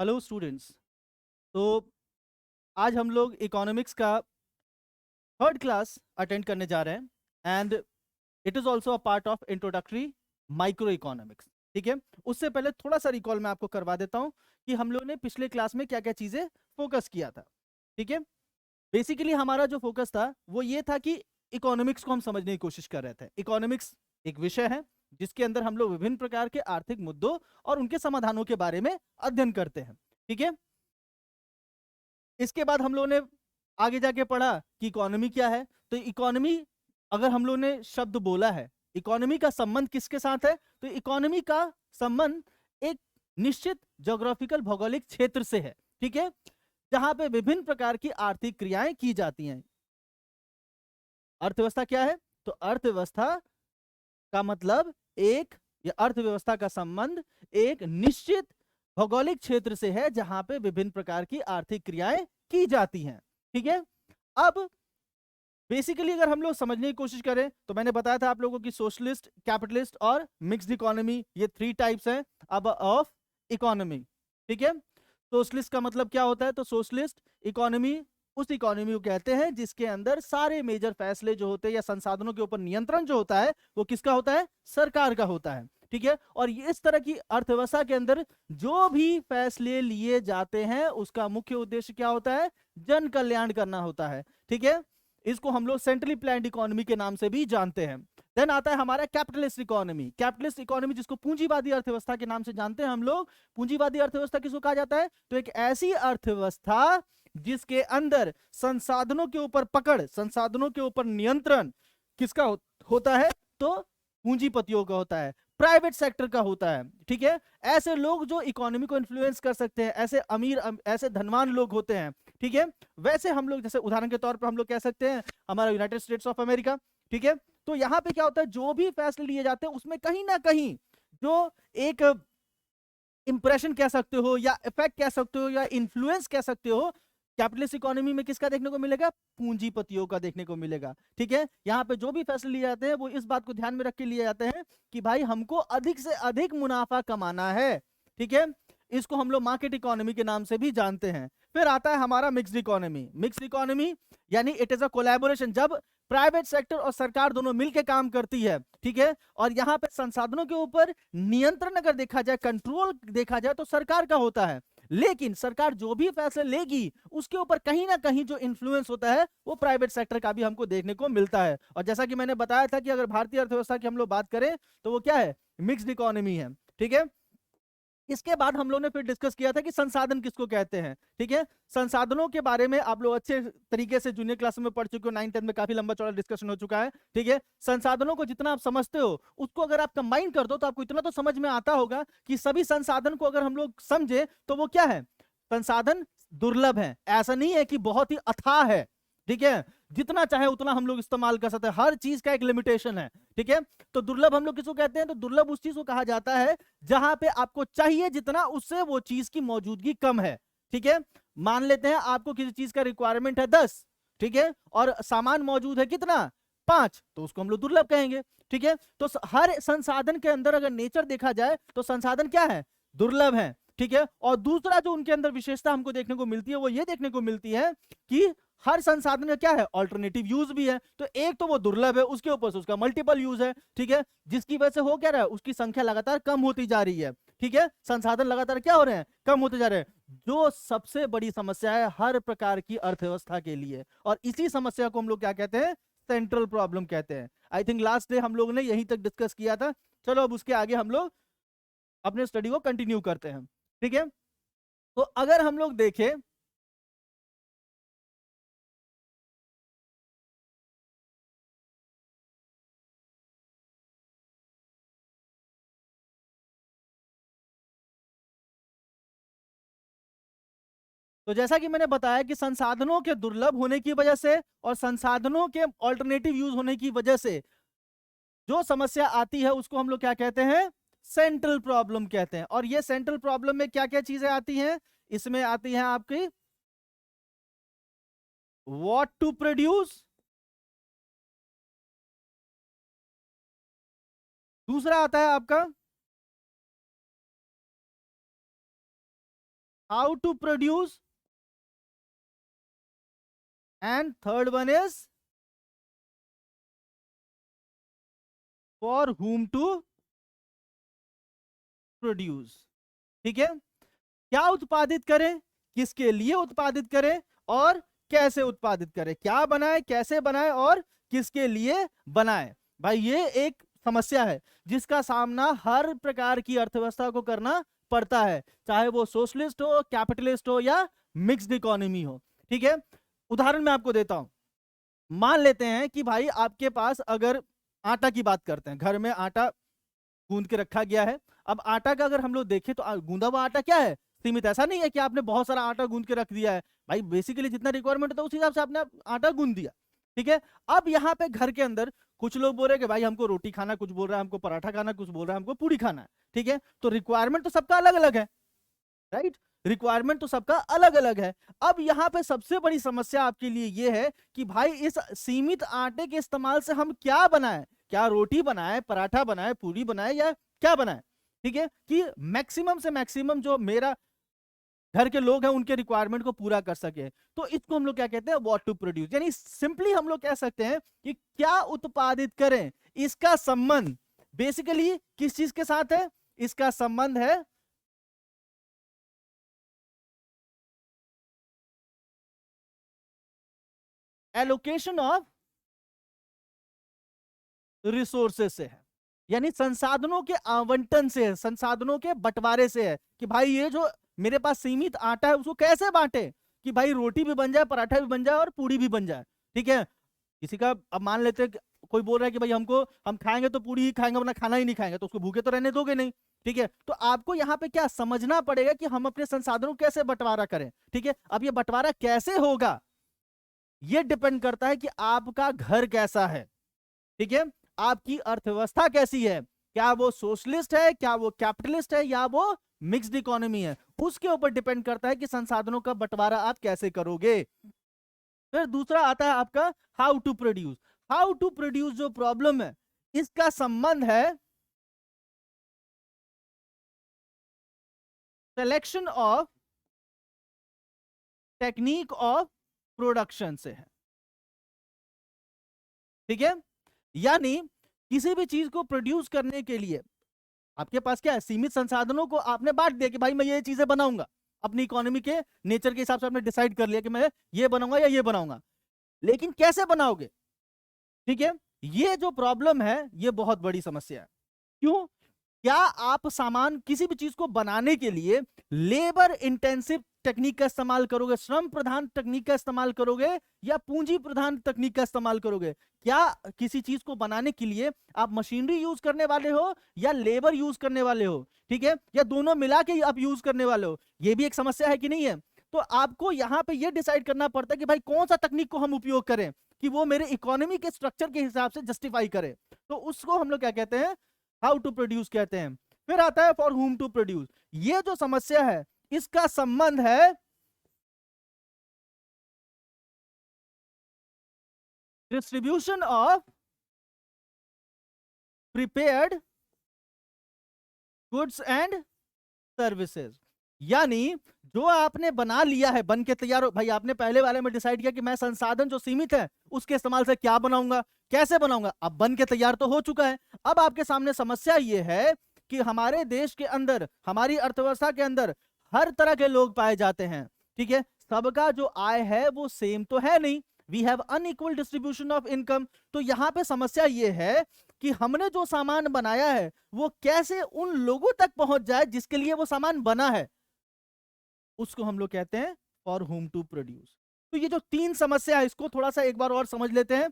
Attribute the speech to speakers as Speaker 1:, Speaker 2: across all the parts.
Speaker 1: Hello students. तो आज हम लोग इकोनॉमिक्स का थर्ड क्लास अटेंड करने जा रहे हैं and it is also a part of introductory micro economics. ठीक है, उससे पहले थोड़ा सा रिकॉल मैं आपको करवा देता हूं कि हम लोग ने पिछले क्लास में क्या क्या चीजें फोकस किया था। ठीक है, बेसिकली हमारा जो फोकस था वो ये था कि इकोनॉमिक्स को हम समझने की कोशिश कर रहे थे। इकोनॉमिक्स एक विषय है जिसके अंदर हम लोग विभिन्न प्रकार के आर्थिक मुद्दों और उनके समाधानों के बारे में अध्ययन करते हैं। ठीक है, इसके बाद हम लोगों ने आगे जाके पढ़ा कि इकोनॉमी क्या है। तो इकोनॉमी, अगर हम लोगों ने शब्द बोला है, इकोनॉमी का संबंध किसके साथ है? तो इकोनॉमी का संबंध एक निश्चित ज्योग्राफिकल भौगोलिक क्षेत्र से है। ठीक है, जहां पे विभिन्न प्रकार की आर्थिक क्रियाएं की जाती हैं। अर्थव्यवस्था क्या है? तो अर्थव्यवस्था का मतलब एक, या अर्थव्यवस्था का संबंध एक निश्चित भौगोलिक क्षेत्र से है जहां पे विभिन्न प्रकार की आर्थिक क्रियाएं की जाती हैं। ठीक है, अब बेसिकली अगर हम लोग समझने की कोशिश करें तो मैंने बताया था आप लोगों की सोशलिस्ट, कैपिटलिस्ट और मिक्स्ड इकोनॉमी, ये थ्री टाइप्स हैं अब ऑफ इकोनॉमी। ठीक है, सोशलिस्ट का मतलब क्या होता है? तो सोशलिस्ट इकोनॉमी उस इकोनॉमी को कहते हैं जिसके अंदर सारे मेजर फैसले जो होते हैं या संसाधनों के ऊपर नियंत्रण जो होता है वो किसका होता है? सरकार का होता है। ठीक है, और इस तरह की अर्थव्यवस्था के अंदर जो भी फैसले लिए जाते हैं उसका मुख्य उद्देश्य क्या होता है? जन कल्याण करना होता है। ठीक है, इसको हम लोग सेंट्रली प्लान्ड इकोनॉमी के नाम से भी जानते हैं। देन आता है हमारा कैपिटलिस्ट इकोनॉमी। कैपिटलिस्ट इकोनॉमी जिसको पूंजीवादी अर्थव्यवस्था के नाम से जानते हैं हम लोग। पूंजीवादी अर्थव्यवस्था किसको कहा जाता है? तो एक ऐसी अर्थव्यवस्था जिसके अंदर संसाधनों के ऊपर पकड़, संसाधनों के ऊपर नियंत्रण किसका होता है? तो पूंजीपतियों का होता है, प्राइवेट सेक्टर का होता है। ठीक है, ऐसे लोग जो इकोनॉमी को इन्फ्लुएंस कर सकते हैं, ऐसे अमीर ऐसे धनवान लोग होते हैं। ठीक है, वैसे हम लोग जैसे उदाहरण के तौर पर हम लोग कह सकते हैं हमारा यूनाइटेड स्टेट्स ऑफ अमेरिका। ठीक है, तो यहां पे क्या होता है? जो भी फैसले लिए जाते हैं उसमें कहीं ना कहीं जो एक इंप्रेशन कह सकते हो या इफेक्ट कह सकते हो या इन्फ्लुएंस कह सकते हो, कैपिटलिस्ट इकोनॉमी में किसका देखने को मिलेगा? पूंजीपतियों का देखने को मिलेगा। ठीक है, यहाँ पे जो भी फैसले लिए जाते हैं वो इस बात को ध्यान में रख के लिए जाते हैं कि भाई हमको अधिक से अधिक मुनाफा कमाना है। ठीक है, इसको हम लोग मार्केट इकोनॉमी के नाम से भी जानते हैं। फिर आता है हमारा मिक्स्ड इकोनॉमी। मिक्स्ड इकोनॉमी यानी इट इज अ कोलैबोरेशन, जब प्राइवेट सेक्टर और सरकार दोनों मिलकर काम करती है। ठीक है, और यहाँ पे संसाधनों के ऊपर नियंत्रण अगर देखा जाए, कंट्रोल देखा जाए तो सरकार का होता है। लेकिन सरकार जो भी फैसले लेगी उसके ऊपर कहीं ना कहीं जो इन्फ्लुएंस होता है वो प्राइवेट सेक्टर का भी हमको देखने को मिलता है। और जैसा कि मैंने बताया था कि अगर भारतीय अर्थव्यवस्था की हम लोग बात करें तो वो क्या है? मिक्स्ड इकोनॉमी है। ठीक है, इसके बाद हम लोग ने फिर डिस्कस किया था कि संसाधन किसको कहते हैं। ठीक है, संसाधनों के बारे में आप लोग अच्छे तरीके से जूनियर क्लास में पढ़ चुके हो, 9th-10th में काफी लंबा चौड़ा डिस्कशन हो चुका है। ठीक है, संसाधनों को जितना आप समझते हो उसको अगर आप कंबाइन कर दो तो आपको इतना तो समझ में आता होगा कि सभी संसाधन को अगर हम लोग समझे तो वो क्या है? संसाधन दुर्लभ है, ऐसा नहीं है कि बहुत ही अथाह है। ठीक है, जितना चाहे उतना हम लोग इस्तेमाल कर सकते हैं, हर चीज का एक लिमिटेशन है। ठीक है, तो दुर्लभ हम लोग किसको कहते हैं? तो दुर्लभ उस चीज को कहा जाता है जहां पे आपको चाहिए जितना उससे वो चीज की मौजूदगी कम है। ठीक है, मान लेते हैं आपको किसी चीज का रिक्वायरमेंट है 10, ठीक है, और सामान मौजूद है कितना? 5, तो उसको हम लोग दुर्लभ कहेंगे। ठीक है, तो हर संसाधन के अंदर अगर नेचर देखा जाए तो संसाधन क्या है? दुर्लभ है। ठीक है, और दूसरा जो उनके अंदर विशेषता हमको देखने को मिलती है वो ये देखने को मिलती है कि हर संसाधन का क्या है? ऑल्टरनेटिव यूज भी है। तो एक तो वो दुर्लभ है, उसके ऊपर से उसका मल्टीपल यूज है। ठीक है, जिसकी वजह से हो क्या रहा है? उसकी संख्या लगातार कम होती जा रही है। ठीक है, संसाधन लगातार क्या हो रहे हैं? कम होते जा रहे हैं, जो सबसे बड़ी समस्या है हर प्रकार की अर्थव्यवस्था के लिए। और इसी समस्या को हम लोग क्या कहते हैं? सेंट्रल प्रॉब्लम कहते हैं। आई थिंक लास्ट डे हम लोग ने यहीं तक डिस्कस किया था। चलो अब उसके आगे हम लोग अपने स्टडी को कंटिन्यू करते हैं। ठीक है, तो अगर हम लोग देखें तो जैसा कि मैंने बताया कि संसाधनों के दुर्लभ होने की वजह से और संसाधनों के ऑल्टरनेटिव यूज होने की वजह से जो समस्या आती है उसको हम लोग क्या कहते हैं? सेंट्रल प्रॉब्लम कहते हैं। और ये सेंट्रल प्रॉब्लम में क्या क्या चीजें आती हैं? इसमें आती हैं आपकी व्हाट टू प्रोड्यूस, दूसरा आता है आपका how to produce, and third one is for whom to produce. ठीक है, क्या उत्पादित करें, किसके लिए उत्पादित करें और कैसे उत्पादित करें, क्या बनाए, कैसे बनाए और किसके लिए बनाए। भाई ये एक समस्या है जिसका सामना हर प्रकार की अर्थव्यवस्था को करना पड़ता है, चाहे वो सोशलिस्ट हो, कैपिटलिस्ट हो या मिक्स्ड इकोनॉमी हो। ठीक है, उदाहरण मैं आपको देता हूं। मान लेते हैं कि भाई आपके पास, अगर आटा की बात करते हैं, घर में आटा गूंद के रखा गया है। अब आटा का अगर हम लोग देखें तो गूंदा हुआ आटा क्या है, सीमित। ऐसा नहीं है कि आपने बहुत सारा आटा गूंद के रख दिया है, भाई बेसिकली जितना रिक्वायरमेंट होता है उस हिसाब से आपने आटा गूंद दिया। ठीक है, अब यहाँ पे घर के अंदर कुछ लोग बोल रहे हैं कि भाई हमको रोटी खाना, कुछ बोल रहा है हमको पराठा खाना, कुछ बोल रहा है हमको पूरी खाना है। ठीक है, तो रिक्वायरमेंट तो सबका अलग अलग है, राइट, रिक्वायरमेंट तो सबका अलग अलग है। अब यहाँ पे सबसे बड़ी समस्या आपके लिए ये है कि भाई इस सीमित आटे के इस्तेमाल से हम क्या बनाएं, क्या रोटी बनाए, पराठा बनाए, पूरी बनाए या क्या बनाए। ठीक है, कि मैक्सिमम से मैक्सिमम जो मेरा घर के लोग हैं उनके रिक्वायरमेंट को पूरा कर सके। तो इसको हम लोग क्या कहते हैं, व्हाट टू प्रोड्यूस। यानी सिंपली हम लोग कह सकते हैं कि क्या उत्पादित करें, इसका संबंध बेसिकली किस चीज के साथ है, इसका संबंध है एलोकेशन ऑफ रिसोर्सेस से है, यानी संसाधनों के आवंटन से है, संसाधनों के बंटवारे से है कि भाई ये जो मेरे पास सीमित आटा है उसको कैसे बांटे कि भाई रोटी भी बन जाए, पराठा भी बन जाए और पूरी भी बन जाए। ठीक है, किसी का, अब मान लेते हैं कोई बोल रहा है कि भाई हमको, हम खाएंगे तो पूरी ही खाएंगे वरना खाना ही नहीं खाएंगे, तो उसको भूखे तो रहने दोगे नहीं। ठीक है, तो आपको यहाँ पे क्या समझना पड़ेगा कि हम अपने संसाधनों को कैसे बंटवारा करें। ठीक है, अब ये बंटवारा कैसे होगा ये डिपेंड करता है कि आपका घर कैसा है। ठीक है, आपकी अर्थव्यवस्था कैसी है, क्या वो सोशलिस्ट है, क्या वो कैपिटलिस्ट है या वो मिक्स्ड इकोनॉमी है, उसके ऊपर डिपेंड करता है कि संसाधनों का बंटवारा आप कैसे करोगे। फिर दूसरा आता है आपका how to produce. How to produce जो प्रॉब्लम है इसका संबंध है selection of technique of production से है। ठीक है, यानी किसी भी चीज को प्रोड्यूस करने के लिए आपके पास क्या है, सीमित संसाधनों को आपने बांट दिया कि भाई मैं ये चीजें बनाऊंगा, अपनी इकोनॉमी के नेचर के हिसाब से आपने डिसाइड कर लिया कि मैं ये बनाऊंगा या ये बनाऊंगा, लेकिन कैसे बनाओगे। ठीक है, ये जो प्रॉब्लम है ये बहुत बड़ी समस्या है। क्यों, क्या आप सामान, किसी भी चीज को बनाने के लिए लेबर इंटेंसिव टेक्निक का इस्तेमाल करोगे, श्रम प्रधान तकनीक का इस्तेमाल करोगे या पूंजी प्रधान तकनीक का इस्तेमाल करोगे। क्या किसी चीज को बनाने के लिए आप मशीनरी यूज करने वाले हो या लेबर यूज करने वाले हो। ठीक है, या दोनों मिला के आप यूज करने वाले हो, ये भी एक समस्या है कि नहीं है। तो आपको यहां पे ये डिसाइड करना पड़ता है कि भाई कौन सा तकनीक को हम उपयोग करें कि वो मेरे इकोनॉमी के स्ट्रक्चर के हिसाब से जस्टिफाई करे। तो उसको हम लोग क्या कहते हैं, हाउ टू प्रोड्यूस कहते हैं। फिर आता है फॉर whom टू प्रोड्यूस। ये जो समस्या है इसका संबंध है distribution of prepared goods and services. यानी जो आपने बना लिया है, बन के तैयार हो, भाई आपने पहले वाले में डिसाइड किया कि मैं संसाधन जो सीमित है उसके इस्तेमाल से क्या बनाऊंगा, कैसे बनाऊंगा, अब बन के तैयार तो हो चुका है। अब आपके सामने समस्या यह है कि हमारे देश के अंदर, हमारी अर्थव्यवस्था के अंदर हर तरह के लोग पाए जाते हैं। ठीक है, सबका जो आय है वो सेम तो है नहीं, we have unequal distribution of income. तो यहां पे समस्या यह है कि हमने जो सामान बनाया है वो कैसे उन लोगों तक पहुंच जाए जिसके लिए वो सामान बना है, उसको हम लोग कहते हैं फॉर whom टू प्रोड्यूस। तो ये जो तीन समस्या है इसको थोड़ा सा एक बार और समझ लेते हैं।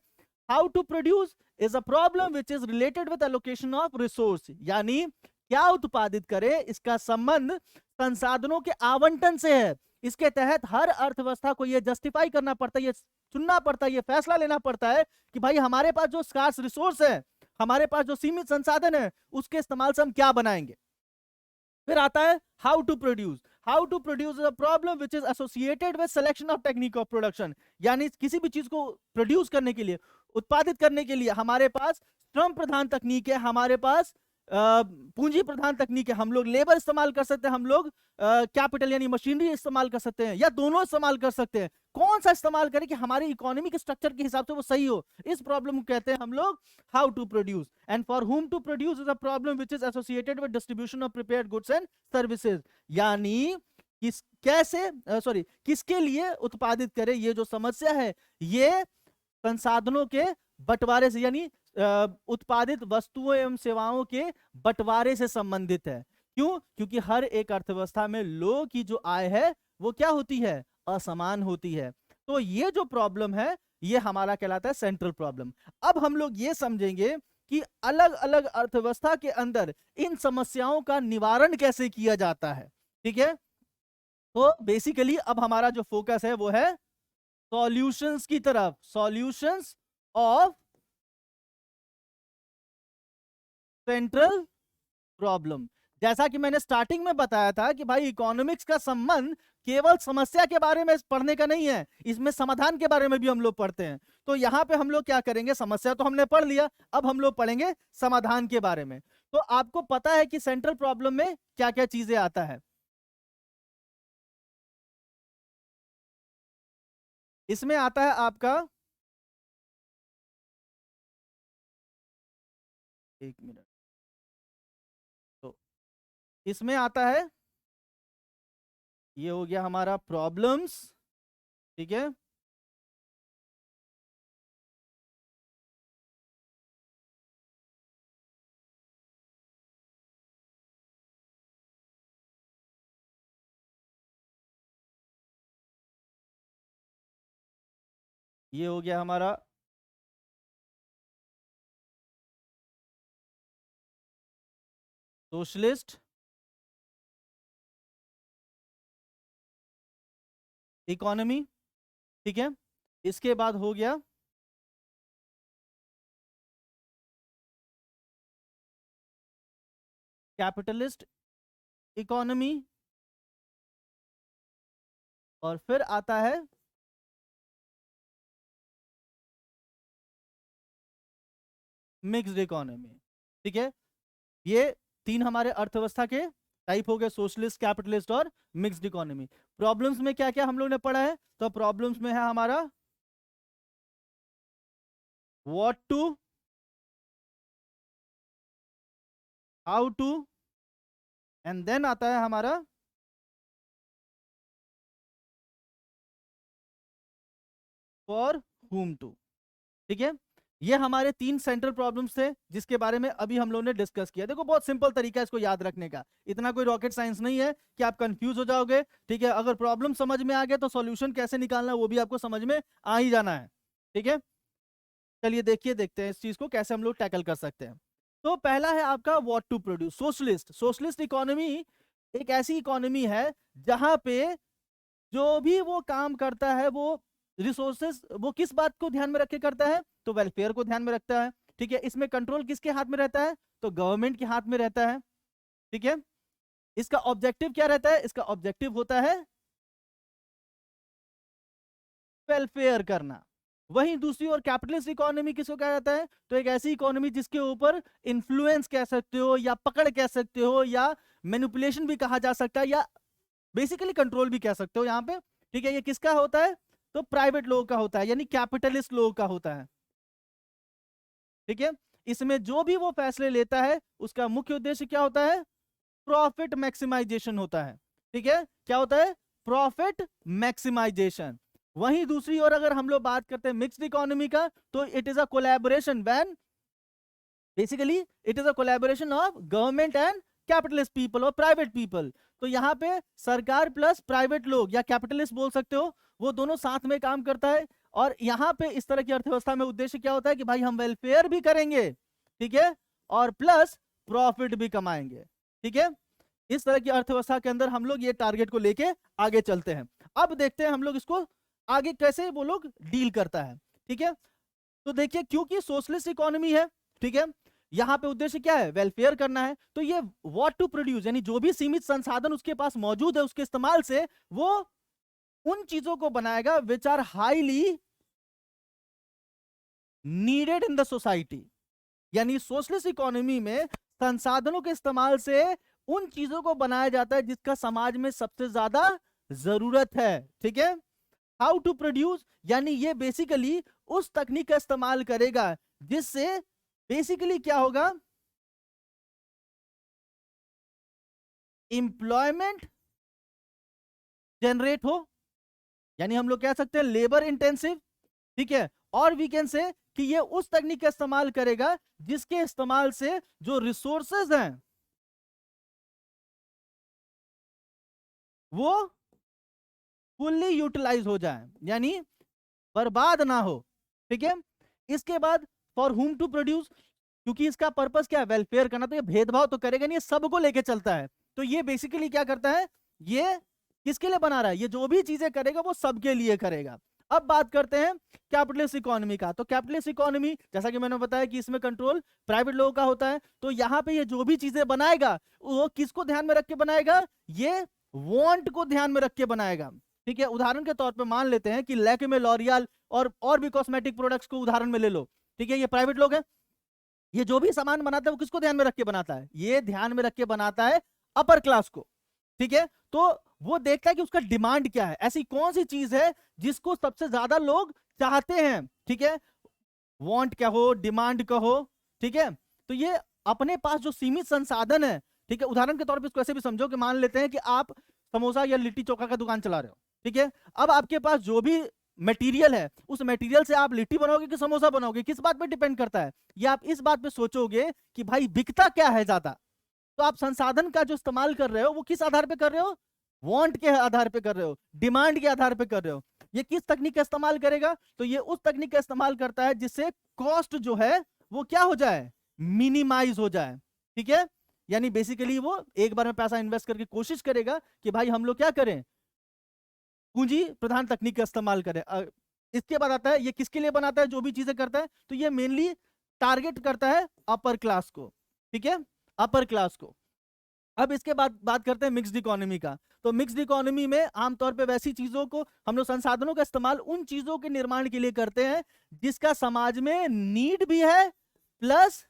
Speaker 1: How to produce is a problem which is related with allocation of resource, यानी क्या उत्पादित करे इसका संबंध संसाधनों के आवंटन से है। इसके तहत हर अर्थव्यवस्था को यह जस्टिफाई करना पड़ता है, ये चुनना पड़ता है, ये फैसला लेना पड़ता है कि भाई हमारे पास जो स्कार्स रिसोर्स है, हमारे पास जो सीमित संसाधन है, उसके इस्तेमाल से हम क्या बनाएंगे। फिर आता है how to produce. How to produce is a problem which is associated with selection of technique of production, यानी किसी भी चीज को प्रोड्यूस करने के लिए, उत्पादित करने के लिए हमारे पास श्रम प्रधान तकनीक है, हमारे पास पूंजी प्रधान तकनीक है, हम लोग लेबर इस्तेमाल कर सकते हैं, हम लोग कैपिटल यानी मशीनरी इस्तेमाल कर सकते हैं, या दोनों इस्तेमाल कर सकते हैं। कौन सा इस्तेमाल करें कि हमारे इकोनॉमिक स्ट्रक्चर के हिसाब से वो सही हो, इस प्रॉब्लम को कहते हैं हम लोग how to produce. And for whom to produce is a problem which is associated with distribution of prepared goods and services. यानी किसके लिए उत्पादित करें, ये जो समस्या है ये संसाधनों के बंटवारे से यानी उत्पादित वस्तुओं एवं सेवाओं के बंटवारे से संबंधित है। क्यों? क्योंकि हर एक अर्थव्यवस्था में लोगों की जो आय है वो क्या होती है, असमान होती है। तो ये जो प्रॉब्लम है ये हमारा कहलाता है सेंट्रल प्रॉब्लम। अब हम लोग ये समझेंगे कि अलग अलग अर्थव्यवस्था के अंदर इन समस्याओं का निवारण कैसे किया जाता है। ठीक है, तो बेसिकली अब हमारा जो फोकस है वो है सॉल्यूशंस की तरफ, सॉल्यूशंस ऑफ सेंट्रल प्रॉब्लम। जैसा कि मैंने स्टार्टिंग में बताया था कि भाई इकोनॉमिक्स का संबंध केवल समस्या के बारे में पढ़ने का नहीं है, इसमें समाधान के बारे में भी हम लोग पढ़ते हैं। तो यहां पे हम लोग क्या करेंगे, समस्या तो हमने पढ़ लिया, अब हम लोग पढ़ेंगे समाधान के बारे में। तो आपको पता है कि सेंट्रल प्रॉब्लम में क्या क्या चीजें आता है। इसमें आता है आपका, एक मिनट, तो इसमें आता है, ये हो गया हमारा प्रॉब्लम्स। ठीक है, ये हो गया हमारा सोशलिस्ट इकोनॉमी। ठीक है, इसके बाद हो गया कैपिटलिस्ट इकोनॉमी, और फिर आता है मिक्स्ड इकोनॉमी। ठीक है, ये तीन हमारे अर्थव्यवस्था के टाइप हो गए, सोशलिस्ट, कैपिटलिस्ट और मिक्स्ड इकोनॉमी। प्रॉब्लम्स में क्या क्या हम लोग ने पढ़ा है, तो प्रॉब्लम्स में है हमारा what to, how to, and then आता है हमारा फॉर हुम टू। ठीक है, ये हमारे तीन सेंट्रल प्रॉब्लम्स थे जिसके बारे में अभी हम लोगों ने डिस्कस किया। देखो बहुत सिंपल तरीका है इसको याद रखने का, इतना कोई रॉकेट साइंस नहीं है कि आप कंफ्यूज हो जाओगे। ठीक है, अगर प्रॉब्लम समझ में आ गया तो सॉल्यूशन कैसे निकालना है वो भी आपको समझ में आ ही जाना है। ठीक है, चलिए देखते हैं इस चीज को कैसे हम लोग टैकल कर सकते हैं। तो पहला है आपका what to produce, socialist. Socialist economy एक ऐसी इकोनॉमी है जहां पे जो भी वो काम करता है वो रिसोर्सेस, वो किस बात को ध्यान में रख के करता है, तो वेलफेयर को ध्यान में रखता है। ठीक है, इसमें कंट्रोल किसके हाथ में रहता है, तो गवर्नमेंट के हाथ में रहता है। ठीक है, इसका ऑब्जेक्टिव क्या रहता है, इसका ऑब्जेक्टिव होता है वेलफेयर करना। वहीं दूसरी ओर कैपिटलिस्ट इकोनॉमी किसको कहा जाता है, तो एक ऐसी इकोनॉमी जिसके ऊपर इन्फ्लुएंस कह सकते हो या पकड़ कह सकते हो या मैनिपुलेशन भी कहा जा सकता है या बेसिकली कंट्रोल भी कह सकते हो यहां पे। ठीक है, ये किसका होता है, तो प्राइवेट लोगों का होता है, यानी कैपिटलिस्ट लोगों का होता है। ठीक है, इसमें जो भी वो फैसले लेता है उसका मुख्य उद्देश्य क्या होता है, प्रॉफिट मैक्सिमाइजेशन होता है। ठीक है, क्या होता है, प्रॉफिट मैक्सिमाइजेशन। वहीं दूसरी ओर अगर हम लोग बात करते हैं मिक्स्ड इकोनॉमी का, तो it is a collaboration when basically it is a collaboration of government and capitalist people और प्राइवेट पीपल। तो यहाँ पे सरकार प्लस प्राइवेट लोग या कैपिटलिस्ट बोल सकते हो, वो दोनों साथ में काम करता है। और यहाँ पे इस तरह की अर्थव्यवस्था में उद्देश्य क्या होता है कि भाई हम वेलफेयर भी करेंगे, ठीक है, और प्लस प्रॉफिट भी कमाएंगे। ठीक है, इस तरह की अर्थव्यवस्था के अंदर हम लोग ये टारगेट को लेके आगे चलते हैं। अब देखते हैं हम लोग इसको आगे कैसे वो लोग डील करता है। ठीक है, तो देखिए क्योंकि सोशलिस्ट इकोनॉमी है, ठीक है, यहां पे उद्देश्य क्या है, वेलफेयर करना है। तो ये व्हाट टू प्रोड्यूस यानी जो भी सीमित संसाधन उसके पास मौजूद है उसके इस्तेमाल से वो उन चीजों को बनाएगा which are highly needed in the society. यानी सोशलिस्ट इकोनॉमी में संसाधनों के इस्तेमाल से उन चीजों को बनाया जाता है जिसका समाज में सबसे ज्यादा जरूरत है। ठीक है, हाउ टू प्रोड्यूस, यानी ये बेसिकली उस तकनीक का इस्तेमाल करेगा जिससे बेसिकली क्या होगा, एम्प्लॉयमेंट जनरेट हो, यानी हम लोग कह सकते हैं लेबर इंटेंसिव। ठीक है, और वी कैन से कि ये उस तकनीक का इस्तेमाल करेगा जिसके इस्तेमाल से जो रिसोर्सेज हैं वो फुल्ली यूटिलाइज हो जाए, यानी बर्बाद ना हो। ठीक है, इसके बाद फॉर हुम टू प्रोड्यूस, क्योंकि इसका पर्पस क्या है, वेलफेयर करना, तो ये भेदभाव तो करेगा नहीं, ये सबको लेके चलता है। तो ये बेसिकली क्या करता है, ये किसके लिए बना रहा है, ये जो भी चीजें करेगा वो सबके लिए करेगा। अब बात करते हैं कैपिटलिस्ट इकोनॉमी का। तो कैपिटलिस्ट इकोनॉमी, जैसा कि मैंने बताया कि इसमें कंट्रोल प्राइवेट लोगों का होता है। तो यहाँ पे ये जो भी चीजें बनाएगा वो किसको ध्यान में रख के बनाएगा, ये वांट को ध्यान में रख के बनाएगा। ठीक है, उदाहरण के तौर पे मान लेते हैं कि लैक्मे, लॉरियल और भी कॉस्मेटिक प्रोडक्ट्स को उदाहरण में ले लो। ठीक है, ये प्राइवेट लोग हैं, ये जो भी सामान बनाता है वो किसको ध्यान में रख के बनाता है, ये ध्यान में रख के बनाता है अपर क्लास को। ठीक है, तो वो देखता है कि उसका डिमांड क्या है, ऐसी कौन सी चीज है जिसको सबसे ज्यादा लोग चाहते हैं। ठीक है, वांट क्या हो, डिमांड का हो। ठीक है, तो ये अपने पास जो सीमित संसाधन है, ठीक है, उदाहरण के तौर पे इसको ऐसे भी समझो कि मान लेते हैं कि आप समोसा या लिट्टी चोखा का दुकान चला रहे हो। ठीक है, अब आपके पास जो भी मटेरियल है, उस मटेरियल से आप लिट्टी बनाओगे कि समोसा बनाओगे, किस बात पे डिपेंड करता है, ये आप इस बात पे सोचोगे कि भाई बिकता क्या है ज्यादा। तो आप संसाधन का जो इस्तेमाल कर रहे हो वो किस आधार पे कर रहे हो, वांट के आधार पे कर रहे हो, डिमांड के आधार पे कर रहे हो। ये किस तकनीक का इस्तेमाल करेगा, तो ये उस तकनीक का इस्तेमाल करता है जिससे कॉस्ट जो है वो क्या हो जाए, मिनिमाइज हो जाए। ठीक है, यानी बेसिकली वो एक बार में पैसा इन्वेस्ट करके कोशिश करेगा कि भाई हम लोग क्या करें, पूंजी प्रधान तकनीक का इस्तेमाल करें। इसके बाद आता है ये किसके लिए बनाता है, जो भी चीजें करता है, तो ये मेनली टारगेट करता है अपर क्लास को। ठीक है, अपर क्लास को। अब इसके बाद बात करते हैं मिक्स्ड इकोनॉमी का। तो मिक्स्ड इकोनॉमी में आमतौर पे वैसी चीजों को हम लोग संसाधनों का इस्तेमाल उन चीजों के निर्माण के लिए करते हैं जिसका समाज में नीड भी है प्लस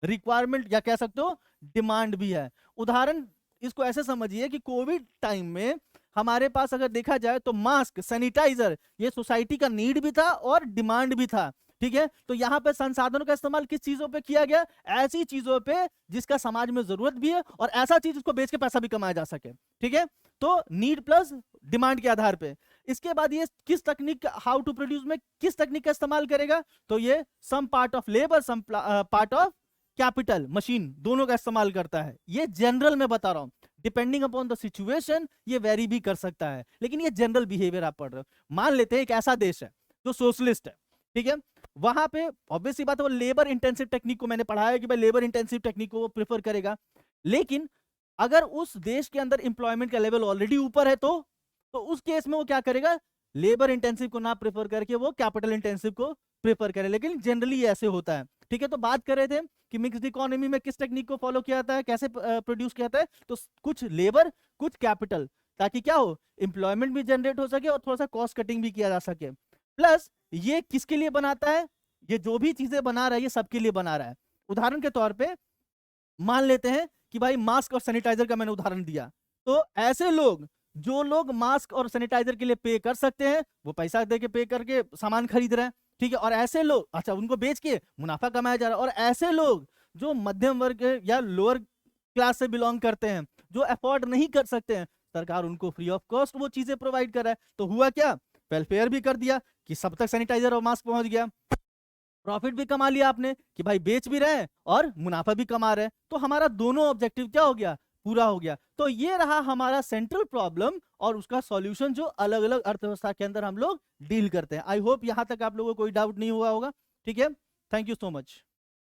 Speaker 1: रिक्वायरमेंट या कह सकते हो डिमांड भी है। उदाहरण इसको ऐसे समझिए कि कोविड टाइम में हमारे पास अगर देखा जाए तो मास्क, सैनिटाइजर, ये सोसाइटी का नीड भी था और डिमांड भी था। ठीक है, तो यहां पे संसाधनों का इस्तेमाल किस चीजों पे किया गया, ऐसी चीजों पे जिसका समाज में जरूरत भी है और ऐसा चीज जिसको बेच के पैसा भी कमाया जा सके। ठीक है, तो नीड प्लस डिमांड के आधार पे। इसके बाद ये किस तकनीक, हाउ टू प्रोड्यूस में किस तकनीक का इस्तेमाल करेगा, तो ये some part of labour, some part of capital, machine, दोनों का इस्तेमाल करता है। ये जनरल में बता रहा हूं, डिपेंडिंग अपॉन द सिचुएशन ये वेरी भी कर सकता है, लेकिन ये जनरल बिहेवियर आप पढ़ रहे हो। मान लेते हैं एक ऐसा देश है जो सोशलिस्ट है। ठीक है, वहां पे ऑब्वियसली बात है वो लेबर इंटेंसिव टेक्निक को मैंने पढ़ा है कि भाई लेबर इंटेंसिव टेक्निक को वो प्रेफर करेगा। लेकिन अगर उस देश के अंदर एम्प्लॉयमेंट का लेवल ऑलरेडी ऊपर है तो उस केस में वो क्या करेगा, लेबर इंटेंसिव को ना प्रेफर करके वो कैपिटल इंटेंसिव को प्रेफर करे। लेकिन जनरली ऐसे होता है। ठीक है, तो बात कर रहे थे कि मिक्स्ड इकोनॉमी में किस टेक्निक को फॉलो किया जाता है, कैसे प्रोड्यूस किया जाता है, तो कुछ लेबर कुछ कैपिटल, ताकि क्या हो, एम्प्लॉयमेंट भी जनरेट हो सके और थोड़ा सा कॉस्ट कटिंग भी किया जा सके। प्लस ये किसके लिए बनाता है, ये जो भी चीजें बना रहा है ये सबके लिए बना रहा है। उदाहरण के तौर पे मान लेते हैं कि भाई मास्क और सैनिटाइजर का मैंने उदाहरण दिया, तो ऐसे लोग जो लोग मास्क और सैनिटाइजर के लिए पे कर सकते हैं वो पैसा दे के पे करके सामान खरीद रहे हैं। ठीक है, और ऐसे लोग, अच्छा, उनको बेच के मुनाफा कमाया जा रहा है, और ऐसे लोग जो मध्यम वर्ग या लोअर क्लास से बिलोंग करते हैं, जो अफोर्ड नहीं कर सकते हैं, सरकार उनको फ्री ऑफ कॉस्ट वो चीजें प्रोवाइड कर रहा है। तो हुआ क्या, वेलफेयर भी कर दिया कि सब तक सैनिटाइजर और मास्क पहुंच गया, प्रॉफिट भी कमा लिया आपने कि भाई बेच भी रहे हैं और मुनाफा भी कमा रहे हैं। तो हमारा दोनों ऑब्जेक्टिव क्या हो गया, पूरा हो गया। तो ये रहा हमारा सेंट्रल प्रॉब्लम और उसका सॉल्यूशन जो अलग अलग अर्थव्यवस्था के अंदर हम लोग डील करते हैं। आई होप यहां तक आप लोगों को कोई डाउट नहीं हुआ होगा। ठीक है, थैंक यू सो मच।